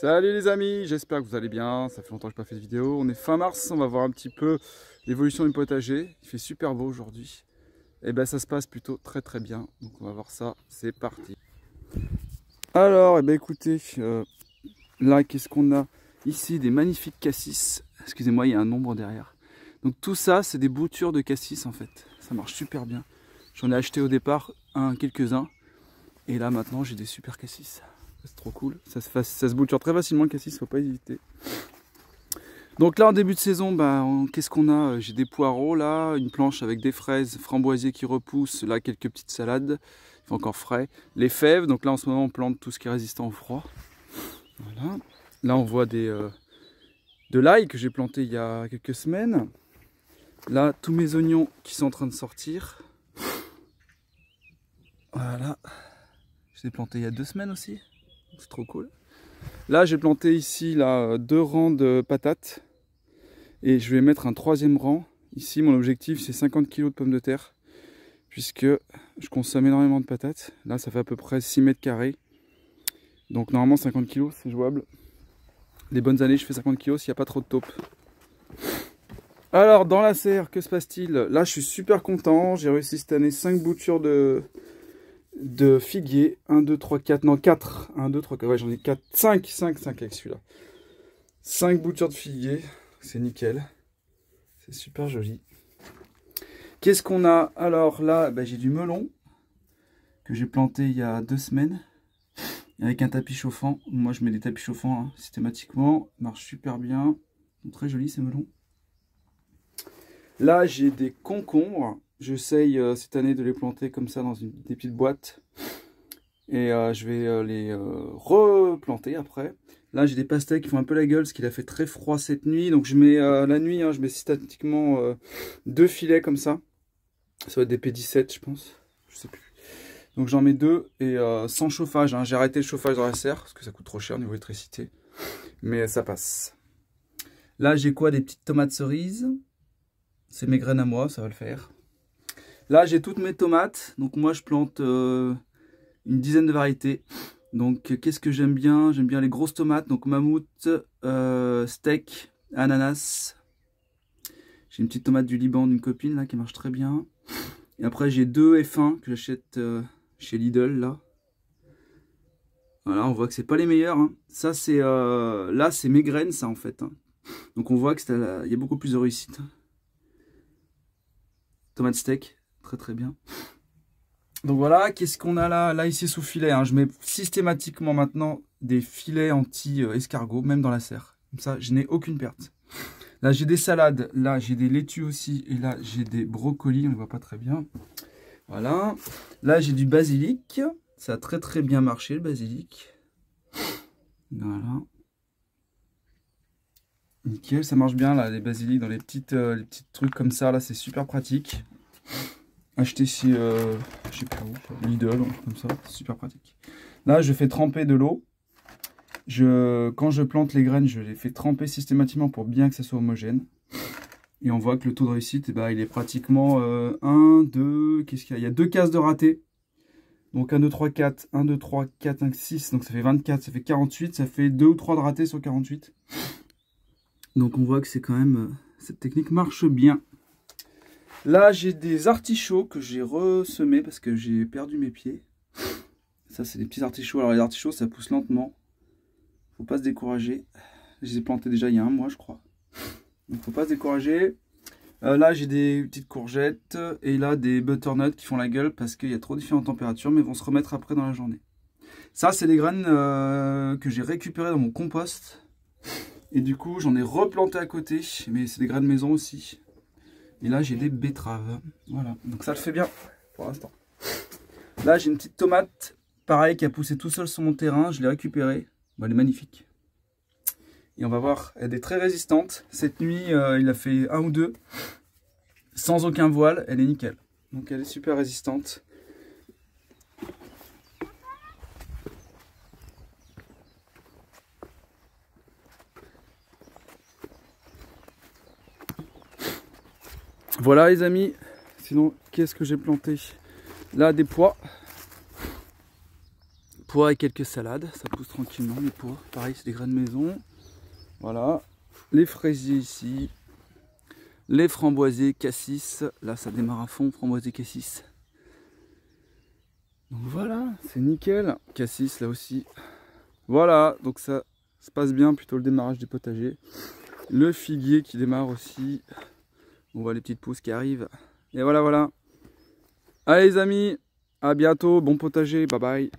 Salut les amis, j'espère que vous allez bien, ça fait longtemps que je n'ai pas fait de vidéo. On est fin mars, on va voir un petit peu l'évolution du potager. Il fait super beau aujourd'hui. Et ben ça se passe plutôt très bien, donc on va voir ça, c'est parti. Alors, écoutez, là qu'est-ce qu'on a ici? Des magnifiques cassis. Excusez-moi, il y a un ombre derrière. Donc tout ça, c'est des boutures de cassis en fait. Ça marche super bien. J'en ai acheté au départ quelques-uns. Et là maintenant, j'ai des super cassis. C'est trop cool. Ça se bouture très facilement le cassis, faut pas hésiter. Donc là en début de saison, qu'est-ce qu'on a? J'ai des poireaux là, une planche avec des fraises, framboisiers qui repoussent, là quelques petites salades, il fait encore frais. Les fèves, donc là en ce moment on plante tout ce qui est résistant au froid. Voilà. Là on voit de l'ail que j'ai planté il y a quelques semaines. Là tous mes oignons qui sont en train de sortir. Voilà. Je les ai plantés il y a 2 semaines aussi. C'est trop cool. Là j'ai planté ici là, 2 rangs de patates. Et je vais mettre un 3e rang. Ici mon objectif c'est 50 kg de pommes de terre. Puisque je consomme énormément de patates. Là ça fait à peu près 6 mètres carrés. Donc normalement 50 kg c'est jouable. Les bonnes années je fais 50 kg s'il n'y a pas trop de taupe. Alors dans la serre, que se passe-t-il? Là je suis super content. J'ai réussi cette année 5 boutures de figuier. 1, 2, 3, 4, non 4. 1, 2, 3, 4, ouais j'en ai 4, 5 avec celui-là. 5 boutures de figuier, c'est nickel. C'est super joli. Qu'est-ce qu'on a? Alors là, j'ai du melon que j'ai planté il y a 2 semaines. Avec un tapis chauffant. Moi je mets des tapis chauffants systématiquement. Ça marche super bien. Ils sont très jolis ces melons. Là j'ai des concombres. J'essaye cette année de les planter comme ça dans des petites boîtes. Et je vais les replanter après. Là j'ai des pastèques qui font un peu la gueule parce qu'il a fait très froid cette nuit. Donc je mets la nuit, je mets systématiquement 2 filets comme ça. Ça va être des P17 je pense. Je sais plus. Donc j'en mets 2 et sans chauffage. J'ai arrêté le chauffage dans la serre parce que ça coûte trop cher niveau électricité. Mais ça passe. Là j'ai quoi? Des petites tomates cerises. C'est mes graines à moi, ça va le faire. Là j'ai toutes mes tomates. Donc moi je plante une dizaine de variétés. Donc qu'est-ce que j'aime bien? J'aime bien les grosses tomates. Donc mammouth, steak, ananas. J'ai une petite tomate du Liban d'une copine là qui marche très bien. Et après j'ai 2 F1 que j'achète chez Lidl là. Voilà, on voit que c'est pas les meilleurs. Ça c'est là c'est mes graines ça en fait. Donc on voit que il y a beaucoup plus de réussite. Tomate steak, très bien. Donc voilà, qu'est-ce qu'on a là? Là ici sous filet, je mets systématiquement maintenant des filets anti-escargot, même dans la serre. Comme ça, je n'ai aucune perte. Là j'ai des salades, là j'ai des laitues aussi, et là j'ai des brocolis, on ne voit pas très bien. Voilà. Là j'ai du basilic, ça a très bien marché le basilic. Voilà. Nickel, ça marche bien là, les basilics dans les petits trucs comme ça, là c'est super pratique. Acheter chez, je sais pas où, Lidl, comme ça, c'est super pratique. Là, je fais tremper de l'eau. Quand je plante les graines, je les fais tremper systématiquement pour bien que ça soit homogène. Et on voit que le taux de réussite, il est pratiquement 1, 2, qu'est-ce qu'il y a? Il y a 2 cases de raté. Donc 1, 2, 3, 4, 1, 2, 3, 4, 5, 6, donc ça fait 24, ça fait 48, ça fait 2 ou 3 de raté sur 48. Donc on voit que c'est quand même, cette technique marche bien. Là, j'ai des artichauts que j'ai ressemés parce que j'ai perdu mes pieds. Ça, c'est des petits artichauts. Alors, les artichauts, ça pousse lentement. Faut pas se décourager. Je les ai plantés déjà il y a 1 mois, je crois. Donc, faut pas se décourager. Là, j'ai des petites courgettes. Et là, des butternuts qui font la gueule parce qu'il y a trop différentes températures, mais vont se remettre après dans la journée. Ça, c'est des graines que j'ai récupérées dans mon compost. Et du coup, j'en ai replanté à côté. Mais c'est des graines maison aussi. Et là j'ai des betteraves. Voilà, donc ça le fait bien pour l'instant. Là j'ai une petite tomate, pareil, qui a poussé tout seul sur mon terrain. Je l'ai récupérée. Elle est magnifique. Et on va voir, elle est très résistante. Cette nuit il a fait 1 ou 2. Sans aucun voile, elle est nickel. Donc elle est super résistante. Voilà les amis, sinon qu'est-ce que j'ai planté? Là des pois pois et quelques salades. Ça pousse tranquillement, les pois. Pareil, c'est des graines maison. Voilà. Les fraisiers ici. Les framboisiers, cassis. Là, ça démarre à fond, framboisiers, cassis. Donc voilà, c'est nickel. Cassis, là aussi. Voilà, donc ça se passe bien, plutôt le démarrage du potager. Le figuier qui démarre aussi. On voit les petites pousses qui arrivent. Et voilà, voilà. Allez les amis, à bientôt, bon potager, bye bye.